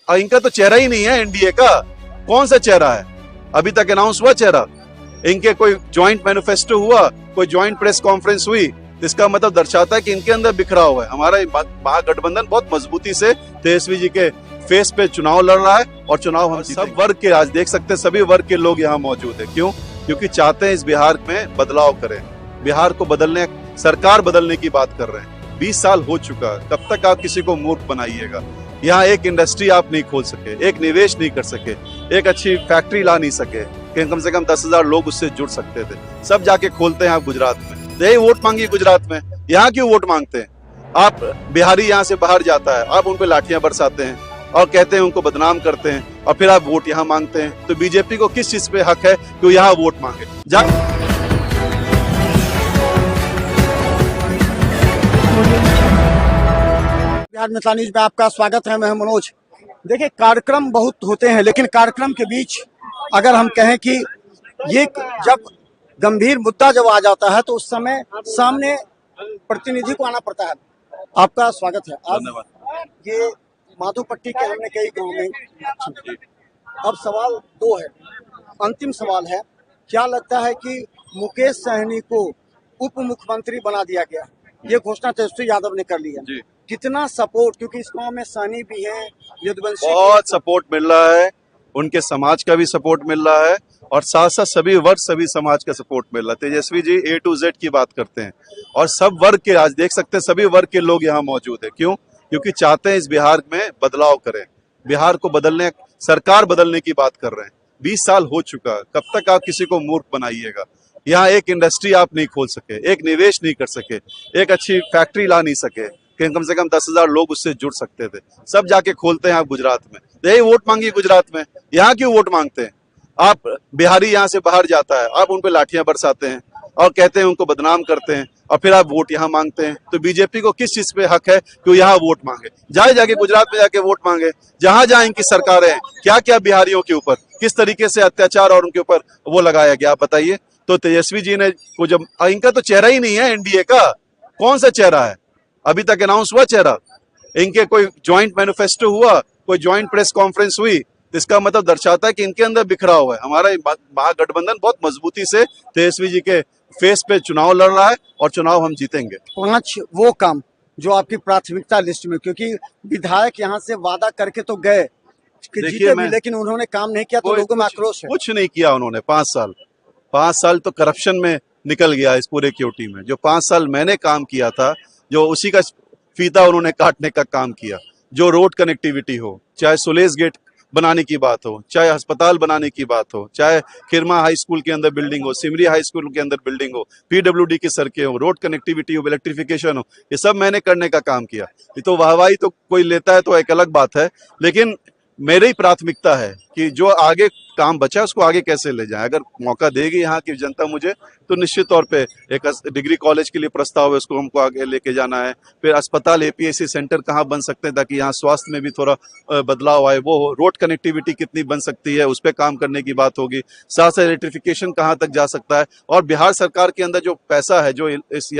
इनका तो चेहरा ही नहीं है एनडीए का। कौन सा चेहरा है? अभी तक अनाउंस हुआ चेहरा? इनके कोई ज्वाइंट मैनिफेस्टो हुआ, कोई ज्वाइंट प्रेस कॉन्फ्रेंस हुई? इसका मतलब दर्शाता है कि इनके अंदर बिखरा हुआ है। हमारा महागठबंधन बहुत मजबूती से तेजस्वी जी के फेस पे चुनाव लड़ रहा है और चुनाव हम सब वर्ग के, आज देख सकते हैं सभी वर्ग के लोग यहाँ मौजूद है। क्यों? क्योंकि चाहते हैं इस बिहार में बदलाव करें, बिहार को बदलने, सरकार बदलने की बात कर रहे हैं। 20 साल हो चुका, कब तक आप किसी को मूर्ख बनाइएगा? यहाँ एक इंडस्ट्री आप नहीं खोल सके, एक निवेश नहीं कर सके, एक अच्छी फैक्ट्री ला नहीं सके कि कम से कम 10,000 लोग उससे जुड़ सकते थे। सब जाके खोलते हैं आप गुजरात में। यही वोट मांगी गुजरात में, यहाँ क्यों वोट मांगते हैं आप? बिहारी यहाँ से बाहर जाता है, आप उन पे लाठियां बरसाते हैं और कहते हैं उनको बदनाम करते हैं, और फिर आप वोट यहाँ मांगते हैं। तो बीजेपी को किस चीज पे हक है कि वो यहाँ वोट मांगे? बिहार मिथिला न्यूज में आपका स्वागत है। मैं मनोज। देखिए, कार्यक्रम बहुत होते हैं, लेकिन कार्यक्रम के बीच अगर हम कहें कि ये जब गंभीर मुद्दा जब आ जाता है तो उस समय सामने प्रतिनिधि को आना पड़ता है। आपका स्वागत है। धन्यवाद। ये माधोपट्टी के हमने कई गांव में। अब सवाल दो है, अंतिम सवाल है, क्या लगता है कि मुकेश सहनी को उप मुख्यमंत्री बना दिया गया? ये घोषणा तेजस्वी यादव ने कर ली है। कितना सपोर्ट, क्योंकि इस गांव में सहनी भी है, यदुवंशी, बहुत सपोर्ट मिल रहा है, उनके समाज का भी सपोर्ट मिल रहा है और साथ साथ सभी वर्ग, सभी समाज का सपोर्ट मिल रहा है। Tejashwi ji A to Z की बात करते हैं और सब वर्ग के, आज देख सकते हैं सभी वर्ग के लोग यहाँ मौजूद है। क्यों? क्योंकि चाहते हैं इस बिहार में बदलाव करें, बिहार को बदलने, सरकार बदलने की बात कर रहे हैं। 20 साल हो चुका, कब तक आप किसी को मूर्ख बनाइएगा? यहाँ एक इंडस्ट्री आप नहीं खोल सके, एक निवेश नहीं कर सके, एक अच्छी फैक्ट्री ला नहीं सके कि कम से कम 10,000 लोग उससे जुड़ सकते थे। सब जाके खोलते हैं आप गुजरात में। यही वोट मांगी गुजरात में, यहाँ क्यों वोट मांगते हैं आप? बिहारी यहाँ से बाहर जाता है, आप उन पे लाठियां बरसाते हैं और कहते हैं उनको बदनाम करते हैं, और फिर आप वोट यहाँ मांगते हैं। तो बीजेपी को किस चीज पे हक है कि वो यहाँ वोट मांगे? जाके गुजरात में जाके वोट मांगे। जहां जहां इनकी सरकारें हैं, क्या क्या बिहारियों के ऊपर किस तरीके से अत्याचार और उनके ऊपर वो लगाया गया, आप बताइए। तो तेजस्वी जी ने को जब, इनका तो चेहरा ही नहीं है एनडीए का। कौन सा चेहरा है? अभी तक अनाउंस हुआ चेहरा? इनके कोई ज्वाइंट मैनिफेस्टो हुआ, कोई ज्वाइंट प्रेस कॉन्फ्रेंस हुई? इसका मतलब दर्शाता है कि इनके अंदर बिखरा हुआ है। हमारा महागठबंधन बहुत मजबूती से तेजस्वी जी के फेस पे चुनाव लड़ रहा है और चुनाव हम जीतेंगे। 5 वो काम जो आपकी प्राथमिकता लिस्ट में, क्योंकि विधायक यहाँ से वादा करके तो गए कि जीते भी, लेकिन उन्होंने काम नहीं किया तो लोगों में आक्रोश है। कुछ नहीं किया उन्होंने। 5 साल तो करप्शन में निकल गया इस पूरे क्योटी में। जो 5 साल मैंने काम किया था, जो उसी का फीता उन्होंने काटने का काम किया। जो रोड कनेक्टिविटी हो, चाहे सुलेस गेट बनाने की बात हो, चाहे अस्पताल बनाने की बात हो, चाहे खिरमा हाई स्कूल के अंदर बिल्डिंग हो, सिमरी हाई स्कूल के अंदर बिल्डिंग हो, PWD की सड़कें हो, रोड कनेक्टिविटी हो, इलेक्ट्रिफिकेशन हो, ये सब मैंने करने का काम किया। ये तो वाहवाही तो कोई लेता है तो एक अलग बात है, लेकिन मेरी प्राथमिकता है कि जो आगे काम बचा है उसको आगे कैसे ले जाए। अगर मौका देगी यहाँ की जनता मुझे, तो निश्चित तौर पे एक डिग्री कॉलेज के लिए प्रस्ताव है, उसको हमको आगे लेके जाना है। फिर अस्पताल, APSC सेंटर कहाँ बन सकते हैं ताकि यहाँ स्वास्थ्य में भी थोड़ा बदलाव आए, वो हो। रोड कनेक्टिविटी कितनी बन सकती है, उस पर काम करने की बात होगी। साथ साथ इलेक्ट्रिफिकेशन कहाँ तक जा सकता है, और बिहार सरकार के अंदर जो पैसा है, जो इस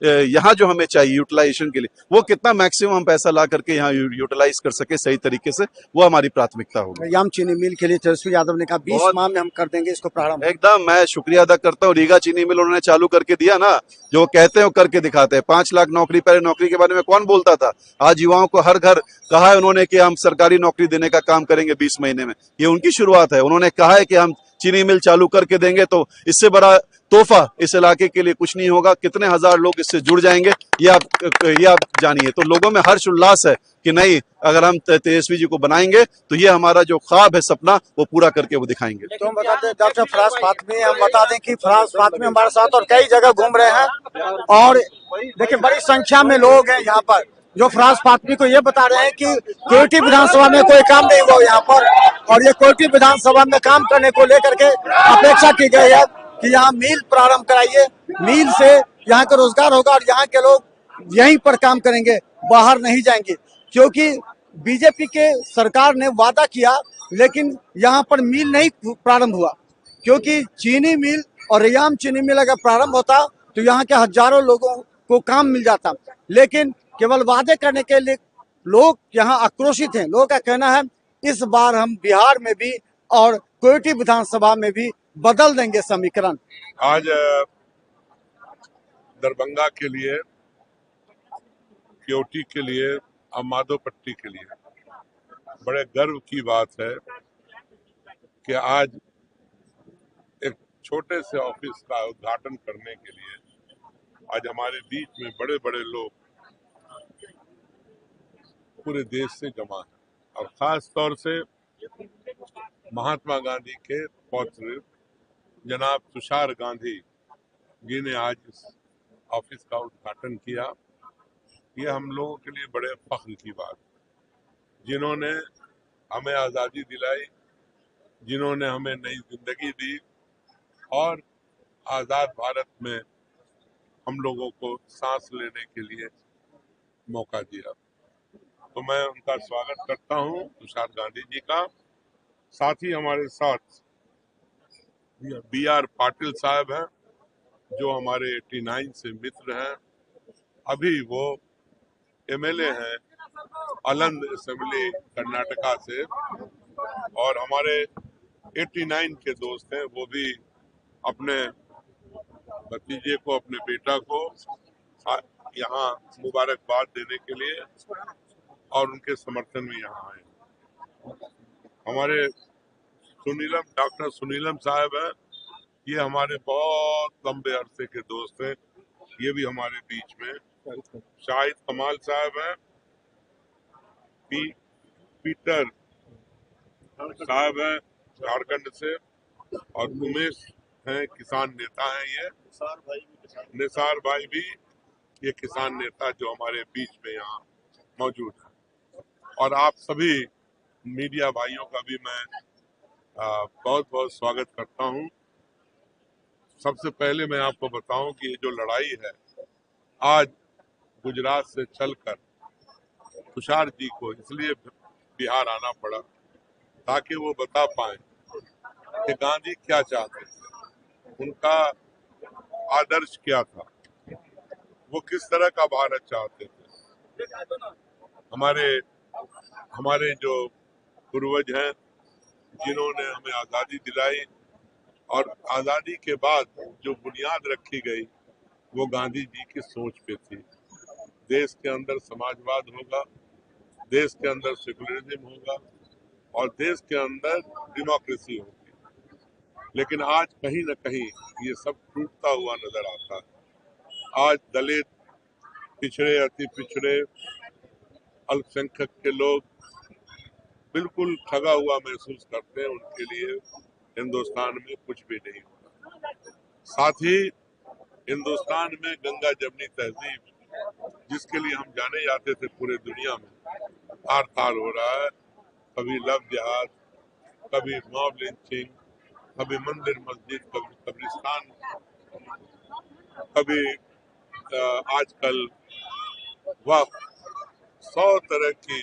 यहाँ जो हमें चाहिए यूटिलाइजेशन के लिए, वो कितना मैक्सिमम हम पैसा ला करके यहाँ यूटिलाइज कर सके सही तरीके से, वो हमारी प्राथमिकता होगी। रैयाम चीनी मिल के लिए तेजस्वी यादव ने कहा 20 माह में हम कर देंगे इसको प्रारंभ। एकदम मैं शुक्रिया अदा करता हूँ। रीगा चीनी मिल उन्होंने चालू करके दिया ना, जो कहते हैं वो करके दिखाते हैं। 5 लाख नौकरी, पहले नौकरी के बारे में कौन बोलता था? आज युवाओं को हर घर कहा है उन्होंने कि हम सरकारी नौकरी देने का काम करेंगे 20 महीने में। ये उनकी शुरुआत है। उन्होंने कहा है कि हम चीनी मिल चालू करके देंगे, तो इससे बड़ा तोहफा इस इलाके के लिए कुछ नहीं होगा। कितने हजार लोग इससे जुड़ जाएंगे ये आप जानिए। तो लोगों में हर्ष उल्लास है कि नहीं, अगर हम तेजस्वी जी को बनाएंगे तो ये हमारा जो ख्वाब है, सपना, वो पूरा करके वो दिखाएंगे। तो हम बता दें डॉक्टर फराज फातमी, हम बता दें कि फराज फातमी हमारे साथ और कई जगह घूम रहे हैं, और देखिए बड़ी संख्या में लोग हैं यहाँ पर जो फराज फातमी को ये बता रहे हैं कि कोयटी विधानसभा में कोई काम नहीं हुआ यहाँ पर, और ये कोयटी विधानसभा में काम करने को लेकर के अपेक्षा की गई है कि यहाँ मील प्रारंभ कराइए, मील से यहाँ का रोजगार होगा और यहाँ के लोग यहीं पर काम करेंगे, बाहर नहीं जाएंगे। क्योंकि बीजेपी के सरकार ने वादा किया, लेकिन यहाँ पर मील नहीं प्रारंभ हुआ, क्योंकि चीनी मिल और रैयाम चीनी मिल अगर प्रारंभ होता तो यहाँ के हजारों लोगों को काम मिल जाता, लेकिन केवल वादे करने के लिए लोग यहाँ आक्रोशित हैं। लोगों का कहना है इस बार हम बिहार में भी और कोयटी विधानसभा में भी बदल देंगे समीकरण। आज दरभंगा के लिए, केवटी के लिए और माधोपट्टी के लिए बड़े गर्व की बात है कि आज एक छोटे से ऑफिस का उद्घाटन करने के लिए आज हमारे बीच में बड़े बड़े लोग पूरे देश से जमा है और खास तौर से महात्मा गांधी के पौत्र जनाब तुषार गांधी जी ने आज इस ऑफिस का उद्घाटन किया। ये हम लोगों के लिए बड़े फख्र की बात, जिन्होंने हमें आज़ादी दिलाई, जिन्होंने हमें नई जिंदगी दी और आज़ाद भारत में हम लोगों को सांस लेने के लिए मौका दिया। तो मैं उनका स्वागत करता हूं, तुषार गांधी जी का। साथ ही हमारे साथ BR पाटिल साहब हैं, जो हमारे 89 से मित्र हैं। अभी वो MLA हैं अलंद असेंबली कर्नाटका से, और हमारे 89 के दोस्त हैं, वो भी अपने भतीजे को, अपने बेटा को यहाँ मुबारकबाद देने के लिए और उनके समर्थन में यहाँ आए। हमारे डॉक्टर सुनीलम साहब हैं, ये हमारे बहुत लंबे अरसे के दोस्त हैं, ये भी हमारे बीच में। शाहिद कमाल साहब हैं, पीटर साहब हैं झारखंड से, और उमेश हैं, किसान नेता हैं। ये निसार भाई भी ये किसान नेता जो हमारे बीच में यहाँ मौजूद है। और आप सभी मीडिया भाइयों का भी मैं बहुत बहुत स्वागत करता हूँ। सबसे पहले मैं आपको बताऊं कि ये जो लड़ाई है, आज गुजरात से चलकर तुषार जी को इसलिए बिहार आना पड़ा ताकि वो बता पाए कि गांधी क्या चाहते थे, उनका आदर्श क्या था, वो किस तरह का भारत चाहते थे। हमारे जो पूर्वज हैं, जिन्होंने हमें आज़ादी दिलाई, और आज़ादी के बाद जो बुनियाद रखी गई वो गांधी जी की सोच पे थी। देश के अंदर समाजवाद होगा, देश के अंदर सेकुलरिज्म होगा और देश के अंदर डेमोक्रेसी होगी। लेकिन आज कहीं न कहीं ये सब टूटता हुआ नजर आता है। आज दलित, पिछड़े, अति पिछड़े, अल्पसंख्यक के लोग बिल्कुल ठगा हुआ महसूस करते हैं। उनके लिए हिंदुस्तान में कुछ भी नहीं होगा। साथ ही हिंदुस्तान में गंगा जमनी तहजीब, जिसके लिए हम जाने जाते थे पूरे दुनिया में, तार तार हो रहा है। कभी लव जिहाद, कभी मॉब लिंचिंग, कभी मंदिर मस्जिद, कभी कब्रिस्तान, कभी आजकल वक्त, 100 तरह की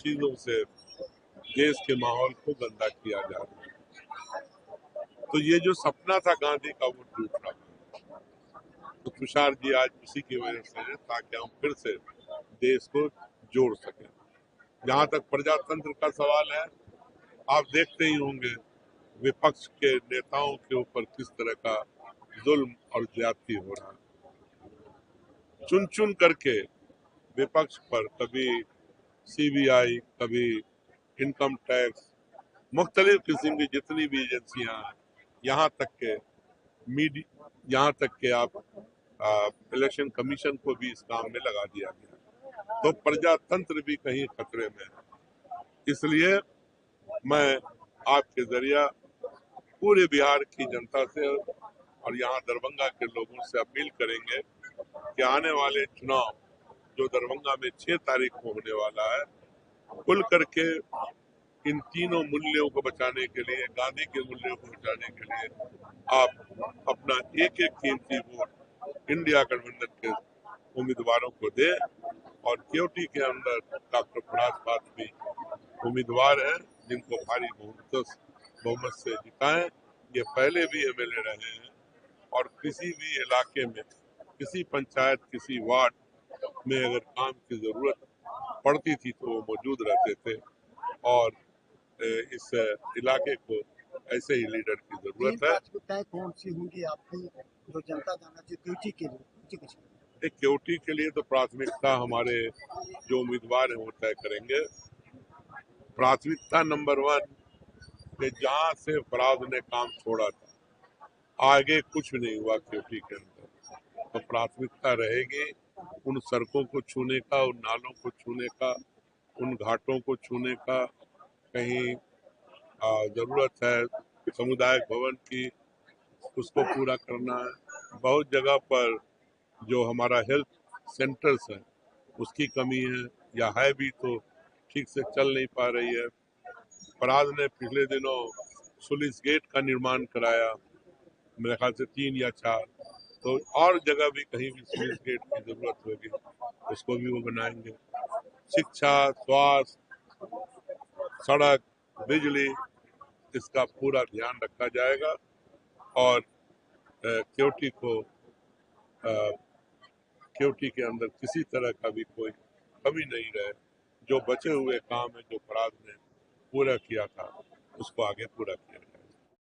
चीजों से देश के माहौल को गंदा किया जा रहा है। तो ये जो सपना था गांधी का, वो टूट रहा है। तो तुषार जी आज उसी की वजह से है, ताकि हम फिर से देश को जोड़ सकें। जहां तक प्रजातंत्र का सवाल है, आप देखते ही होंगे विपक्ष के नेताओं के ऊपर किस तरह का जुल्म और ज्यादती हो रहा है। चुन चुन करके विपक्ष पर कभी CBI, कभी इनकम टैक्स, मुख्तलिफ किस्म की जितनी भी एजेंसियां हैं, यहाँ तक के आप इलेक्शन कमीशन को भी इस काम में लगा दिया गया। तो प्रजातंत्र भी कहीं खतरे में है। इसलिए मैं आपके जरिया पूरे बिहार की जनता से और यहाँ दरभंगा के लोगों से अपील करेंगे कि आने वाले चुनाव जो दरभंगा में 6 तारीख को होने वाला है, खुल करके इन तीनों मूल्यों को बचाने के लिए, गांधी के मूल्यों को बचाने के लिए आप अपना एक एक कीमती वोट इंडिया गठबंधन के उम्मीदवारों को दें। और केवटी के अंदर डॉक्टर फराज फातमी उम्मीदवार हैं, जिनको भारी बहुमत से जिताएं। ये पहले भी MLA रहे हैं और किसी भी इलाके में, किसी पंचायत, किसी वार्ड में अगर काम की जरूरत पड़ती थी तो वो मौजूद रहते थे और इस इलाके को ऐसे ही लीडर की जरूरत है। प्राथमिकताएं कौन सी होंगी आपकी जो जनता जाना चाहिए क्यूटी के लिए? एक क्यूटी के लिए तो प्राथमिकता हमारे जो उम्मीदवार हैं वो तय करेंगे। प्राथमिकता नंबर 1 कि जहां से फराज ने काम छोड़ा था आगे कुछ नहीं हुआ क्यूटी के अंदर, तो प्राथमिकता रहेगी उन सड़कों को छूने का, उन नालों को छूने का, उन घाटों को छूने का। कहीं जरूरत है समुदाय भवन की, उसको पूरा करना है। बहुत जगह पर जो हमारा हेल्थ सेंटर्स है उसकी कमी है या है भी तो ठीक से चल नहीं पा रही है। फराज ने पिछले दिनों सुलिस गेट का निर्माण कराया, मेरे ख्याल से 3 या 4, तो और जगह भी कहीं भी सुलिस गेट की जरूरत होगी उसको भी वो बनाएंगे। शिक्षा, स्वास्थ्य, सड़क, बिजली, इसका पूरा ध्यान रखा जाएगा और क्यूटी को क्यूटी के अंदर किसी तरह का भी कोई कमी नहीं रहे। जो बचे हुए काम है जो फराज ने पूरा किया था उसको आगे पूरा किया जाए।